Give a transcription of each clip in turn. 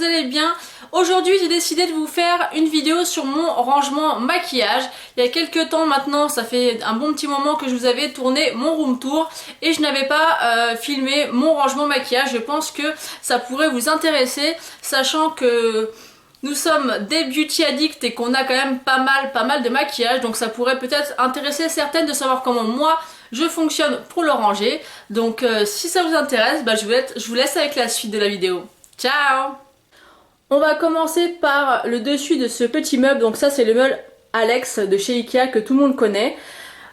allez bien. Aujourd'hui j'ai décidé de vous faire une vidéo sur mon rangement maquillage. Il y a quelques temps maintenant, ça fait un bon petit moment que je vous avais tourné mon room tour et je n'avais pas filmé mon rangement maquillage. Je pense que ça pourrait vous intéresser, sachant que nous sommes des beauty addicts et qu'on a quand même pas mal de maquillage, donc ça pourrait peut-être intéresser certaines de savoir comment moi je fonctionne pour le ranger. Donc si ça vous intéresse, je vous laisse avec la suite de la vidéo. Ciao! On va commencer par le dessus de ce petit meuble. Donc ça c'est le meuble Alex de chez Ikea que tout le monde connaît.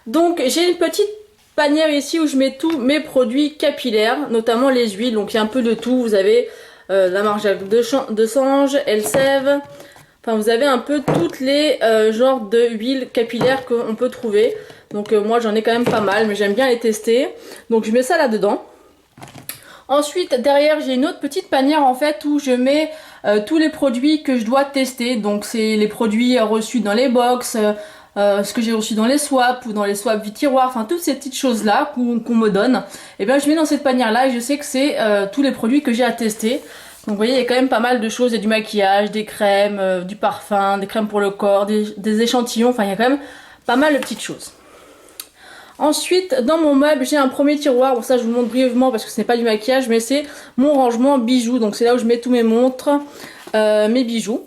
Donc j'ai une petite panière ici où je mets tous mes produits capillaires, notamment les huiles. Donc il y a un peu de tout. Vous avez la marque Jacques de Sange, Elseve. Enfin vous avez un peu toutes les genres de huiles capillaires qu'on peut trouver. Donc moi j'en ai quand même pas mal, mais j'aime bien les tester. Donc je mets ça là-dedans. Ensuite derrière j'ai une autre petite panière en fait où je mets tous les produits que je dois tester. Donc c'est les produits reçus dans les box, ce que j'ai reçu dans les swaps ou dans les swaps du tiroir, enfin toutes ces petites choses là qu'on me donne. Et bien je mets dans cette panière là et je sais que c'est tous les produits que j'ai à tester. Donc vous voyez il y a quand même pas mal de choses, il y a du maquillage, des crèmes, du parfum, des crèmes pour le corps, des échantillons, enfin il y a quand même pas mal de petites choses. Ensuite, dans mon meuble, j'ai un premier tiroir. Bon, ça, je vous montre brièvement parce que ce n'est pas du maquillage, mais c'est mon rangement bijoux. Donc, c'est là où je mets tous mes montres, mes bijoux.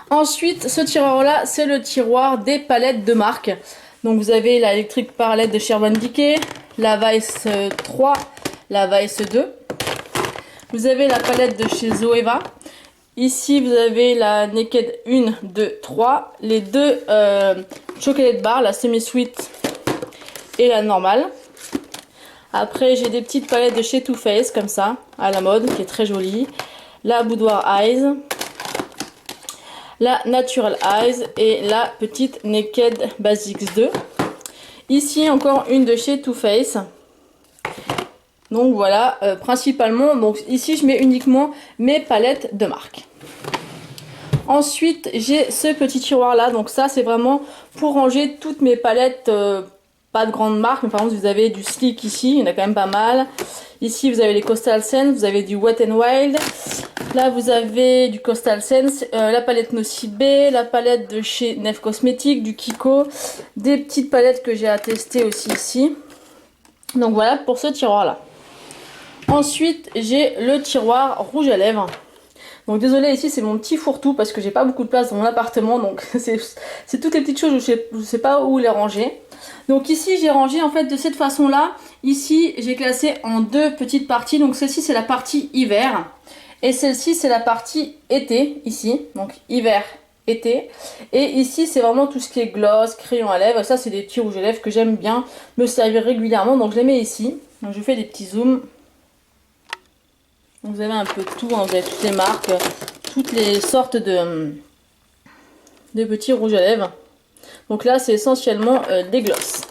Ensuite, ce tiroir-là, c'est le tiroir des palettes de marque. Donc, vous avez la Electric Palette de Urban Decay, la Vice 3, la Vice 2. Vous avez la palette de chez Zoeva. Ici, vous avez la Naked 1, 2, 3. Les deux chocolate bar, la semi-sweet et la normale. Après, j'ai des petites palettes de chez Too Faced, comme ça, à la mode, qui est très jolie. La Boudoir Eyes. La Natural Eyes et la petite Naked Basics 2. Ici, encore une de chez Too Faced. Donc voilà, principalement, donc ici je mets uniquement mes palettes de marque. Ensuite j'ai ce petit tiroir là, donc ça c'est vraiment pour ranger toutes mes palettes, pas de grande marque, mais par exemple vous avez du Sleek ici, il y en a quand même pas mal. Ici vous avez les Coastal Scents, vous avez du Wet n Wild, là vous avez du Coastal Scents, la palette Nocibé, la palette de chez Nef Cosmetics, du Kiko, des petites palettes que j'ai à tester aussi ici. Donc voilà pour ce tiroir là. Ensuite, j'ai le tiroir rouge à lèvres. Donc désolé, ici c'est mon petit fourre-tout parce que j'ai pas beaucoup de place dans mon appartement. Donc c'est toutes les petites choses où je sais pas où les ranger. Donc ici j'ai rangé en fait de cette façon-là. Ici j'ai classé en deux petites parties. Donc celle-ci c'est la partie hiver. Et celle-ci c'est la partie été, ici. Donc hiver, été. Et ici c'est vraiment tout ce qui est gloss, crayon à lèvres. Ça c'est des petits rouges à lèvres que j'aime bien me servir régulièrement. Donc je les mets ici. Donc je fais des petits zooms. Vous avez un peu de tout, hein, vous avez toutes les marques, toutes les sortes de petits rouges à lèvres. Donc là c'est essentiellement des gloss.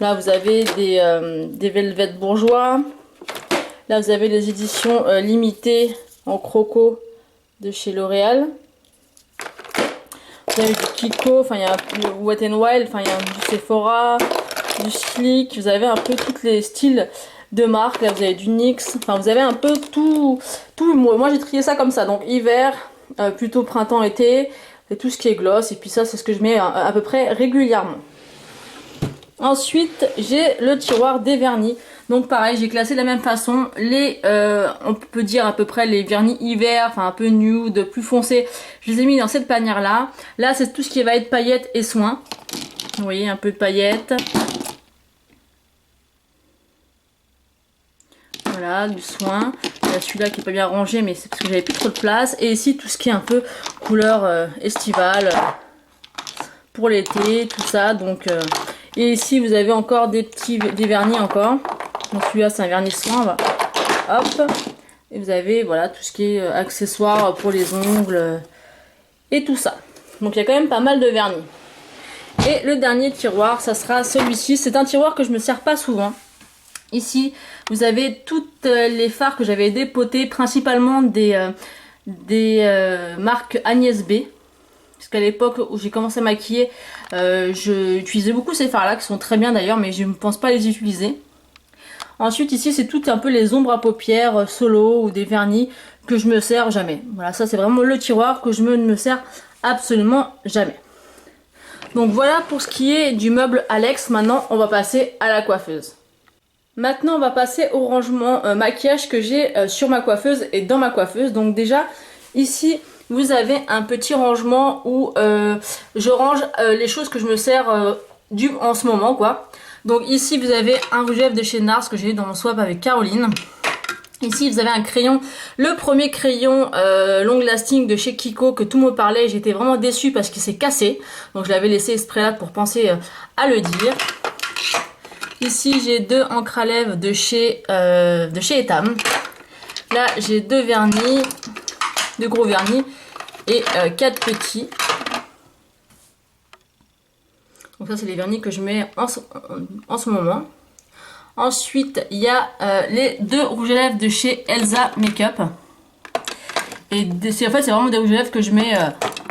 Là vous avez des Velvet Bourgeois. Là vous avez les éditions limitées en croco de chez L'Oréal. Vous avez du Kiko, enfin il y a du Wet n Wild, enfin il y a du Sephora, du Sleek. Vous avez un peu tous les styles de marque. Là vous avez du NYX, enfin vous avez un peu tout. Moi j'ai trié ça comme ça, donc hiver, plutôt printemps, été, et tout ce qui est gloss, et puis ça c'est ce que je mets à peu près régulièrement. Ensuite j'ai le tiroir des vernis, donc pareil j'ai classé de la même façon les on peut dire à peu près les vernis hiver, enfin un peu nude, plus foncé, je les ai mis dans cette panière là. Là c'est tout ce qui va être paillettes et soins, vous voyez un peu de paillettes. Voilà, du soin. Il y a celui-là qui est pas bien rangé, mais c'est parce que j'avais plus trop de place. Et ici, tout ce qui est un peu couleur estivale pour l'été, tout ça. Donc, et ici, vous avez encore des vernis encore. Donc celui-là, c'est un vernis soin. Hop. Et vous avez voilà tout ce qui est accessoires pour les ongles et tout ça. Donc il y a quand même pas mal de vernis. Et le dernier tiroir, ça sera celui-ci. C'est un tiroir que je me sers pas souvent. Ici, vous avez toutes les fards que j'avais dépotés, principalement des marques Agnès B. Parce qu'à l'époque où j'ai commencé à maquiller, je utilisais beaucoup ces fards-là, qui sont très bien d'ailleurs, mais je ne pense pas les utiliser. Ensuite ici c'est tout un peu les ombres à paupières solo ou des vernis que je me sers jamais. Voilà, ça c'est vraiment le tiroir que je ne me sers absolument jamais. Donc voilà pour ce qui est du meuble Alex. Maintenant on va passer à la coiffeuse. Maintenant on va passer au rangement maquillage que j'ai sur ma coiffeuse et dans ma coiffeuse. Donc déjà ici vous avez un petit rangement où je range les choses que je me sers en ce moment quoi. Donc ici vous avez un rouge à lèvres de chez NARS que j'ai eu dans mon swap avec Caroline. Ici vous avez un crayon, le premier crayon long lasting de chez Kiko que tout le monde parlait. J'étais vraiment déçue parce qu'il s'est cassé. Donc je l'avais laissé exprès là pour penser à le dire. Ici j'ai 2 encres à lèvres de chez Etam. Là j'ai 2 vernis, 2 gros vernis et 4 petits. Donc ça c'est les vernis que je mets en ce moment. Ensuite il y a les 2 rouges à lèvres de chez Elsa Makeup. Et en fait c'est vraiment des rouges à lèvres que je mets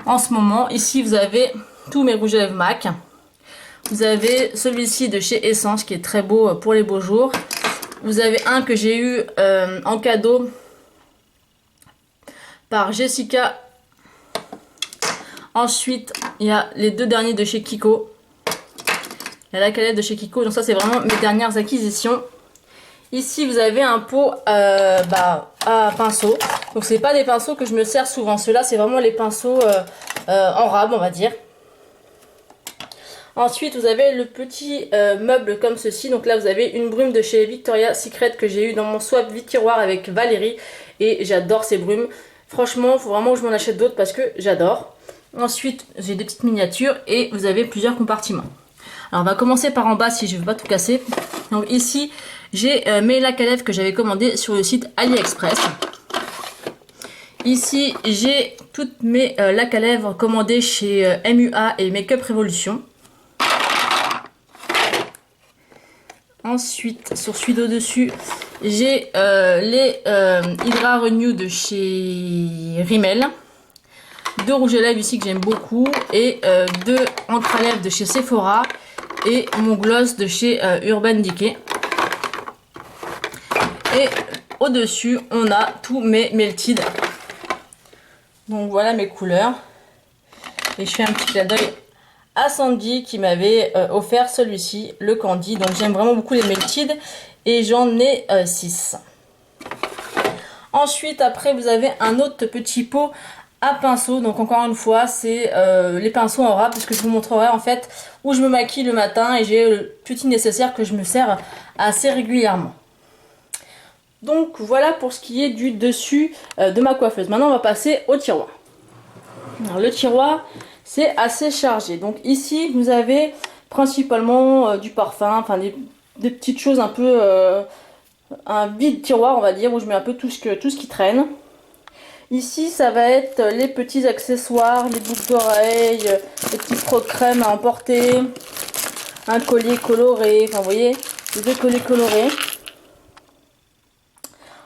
en ce moment. Ici vous avez tous mes rouges à lèvres MAC. Vous avez celui-ci de chez Essence qui est très beau pour les beaux jours. Vous avez un que j'ai eu en cadeau par Jessica. Ensuite il y a les 2 derniers de chez Kiko. Il y a la calette de chez Kiko, donc ça c'est vraiment mes dernières acquisitions. Ici vous avez un pot à pinceau. Donc c'est pas des pinceaux que je me sers souvent. Ceux-là c'est vraiment les pinceaux en rab on va dire. Ensuite vous avez le petit meuble comme ceci. Donc là vous avez une brume de chez Victoria's Secret que j'ai eu dans mon swap vide tiroir avec Valérie. Et j'adore ces brumes. Franchement il faut vraiment que je m'en achète d'autres parce que j'adore. Ensuite j'ai des petites miniatures et vous avez plusieurs compartiments. Alors on va commencer par en bas si je ne veux pas tout casser. Donc ici j'ai mes lacs à lèvres que j'avais commandé sur le site AliExpress. Ici j'ai toutes mes lacs à lèvres commandés chez MUA et Make Up Revolution. Ensuite sur celui d'au-dessus j'ai les Hydra Renew de chez Rimmel. 2 rouges à lèvres ici que j'aime beaucoup et 2 encres à lèvres de chez Sephora. Et mon gloss de chez Urban Decay. Et au-dessus, on a tous mes Melted. Donc voilà mes couleurs. Et je fais un petit clin d'œil à Sandy qui m'avait offert celui-ci, le Candy. Donc j'aime vraiment beaucoup les Melted. Et j'en ai 6. Ensuite, après, vous avez un autre petit pot à pinceau. Donc encore une fois c'est les pinceaux en rab parce que je vous montrerai en fait où je me maquille le matin et j'ai le petit nécessaire que je me sers assez régulièrement. Donc voilà pour ce qui est du dessus de ma coiffeuse. Maintenant on va passer au tiroir. Alors, le tiroir c'est assez chargé. Donc ici vous avez principalement du parfum, enfin des petites choses un peu un vide tiroir on va dire où je mets un peu tout ce qui traîne. Ici, ça va être les petits accessoires, les boucles d'oreilles, les petits crocs-crème à emporter, un collier coloré, enfin vous voyez, les 2 colliers colorés.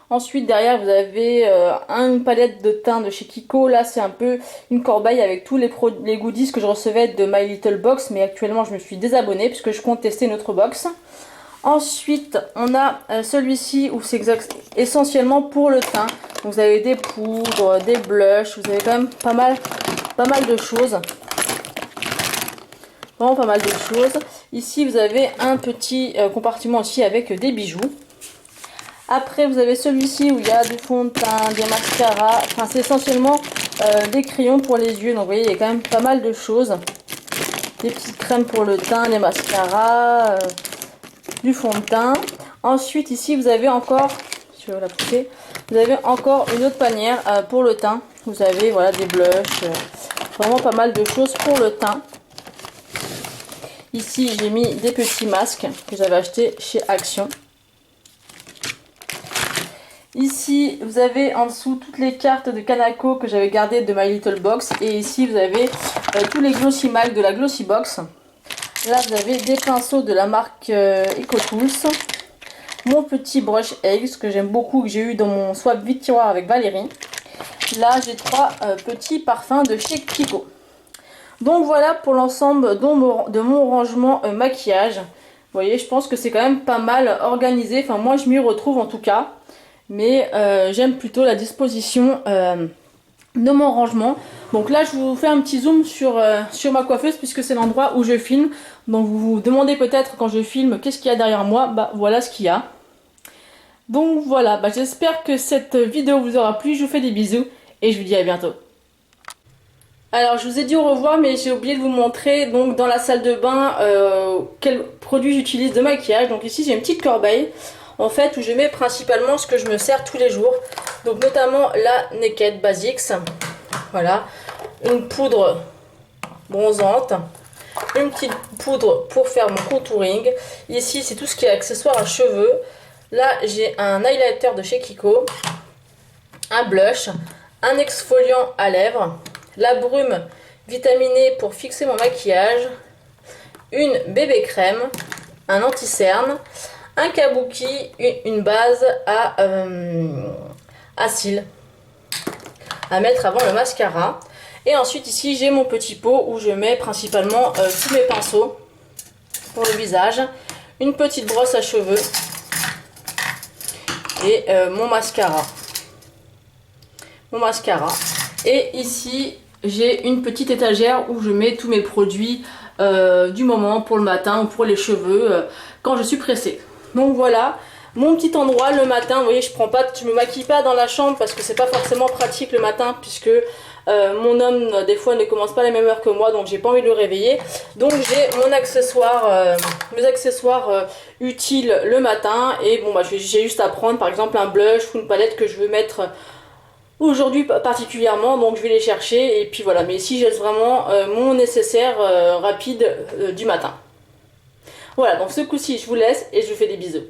Ensuite, derrière, vous avez une palette de teint de chez Kiko. Là, c'est un peu une corbeille avec tous les goodies que je recevais de My Little Box, mais actuellement, je me suis désabonnée puisque je compte tester une autre box. Ensuite, on a celui-ci où c'est essentiellement pour le teint. Donc vous avez des poudres, des blushs, vous avez quand même pas mal de choses. Vraiment pas mal de choses. Ici, vous avez un petit compartiment aussi avec des bijoux. Après, vous avez celui-ci où il y a du fond de teint, des mascaras. Enfin, c'est essentiellement des crayons pour les yeux. Donc vous voyez, il y a quand même pas mal de choses. Des petites crèmes pour le teint, des mascaras, du fond de teint. Ensuite ici vous avez encore, si je veux la pousser, vous avez encore une autre panière pour le teint. Vous avez voilà des blushs, vraiment pas mal de choses pour le teint. Ici j'ai mis des petits masques que j'avais acheté chez Action. Ici vous avez en dessous toutes les cartes de Kanako que j'avais gardées de My Little Box. Et ici vous avez tous les Glossy Mag de la Glossy Box. Là vous avez des pinceaux de la marque EcoTools. Mon petit brush Eggs que j'aime beaucoup, que j'ai eu dans mon swap vide tiroir avec Valérie. Là j'ai 3 petits parfums de chez Kiko. Donc voilà pour l'ensemble de mon rangement maquillage. voyez, je pense que c'est quand même pas mal organisé. Enfin, moi, je m'y retrouve en tout cas. Mais j'aime plutôt la disposition de mon rangement. Donc là, je vous fais un petit zoom sur ma coiffeuse puisque c'est l'endroit où je filme. Donc vous vous demandez peut-être quand je filme qu'est-ce qu'il y a derrière moi. Bah voilà ce qu'il y a. Donc voilà, bah, j'espère que cette vidéo vous aura plu. Je vous fais des bisous et je vous dis à bientôt. Alors je vous ai dit au revoir mais j'ai oublié de vous montrer donc dans la salle de bain quels produits j'utilise de maquillage. Donc ici j'ai une petite corbeille en fait où je mets principalement ce que je me sers tous les jours. Donc notamment la Naked Basics, voilà, une poudre bronzante, une petite poudre pour faire mon contouring. Ici c'est tout ce qui est accessoires à cheveux. Là j'ai un highlighter de chez Kiko, un blush, un exfoliant à lèvres, la brume vitaminée pour fixer mon maquillage, une bébé crème, un anti-cerne, un kabuki, une base à cils à mettre avant le mascara. Et ensuite ici j'ai mon petit pot où je mets principalement tous mes pinceaux pour le visage, une petite brosse à cheveux et mon mascara. Et ici j'ai une petite étagère où je mets tous mes produits du moment pour le matin ou pour les cheveux quand je suis pressée. Donc voilà mon petit endroit le matin. Vous voyez, je me maquille pas dans la chambre parce que c'est pas forcément pratique le matin puisque mon homme des fois ne commence pas à la même heure que moi, donc j'ai pas envie de le réveiller. Donc j'ai mon accessoire, mes accessoires utiles le matin. Et bon bah j'ai juste à prendre par exemple un blush ou une palette que je veux mettre aujourd'hui particulièrement, donc je vais les chercher et puis voilà. Mais ici j'ai vraiment mon nécessaire rapide du matin. Voilà, donc ce coup-ci je vous laisse et je vous fais des bisous.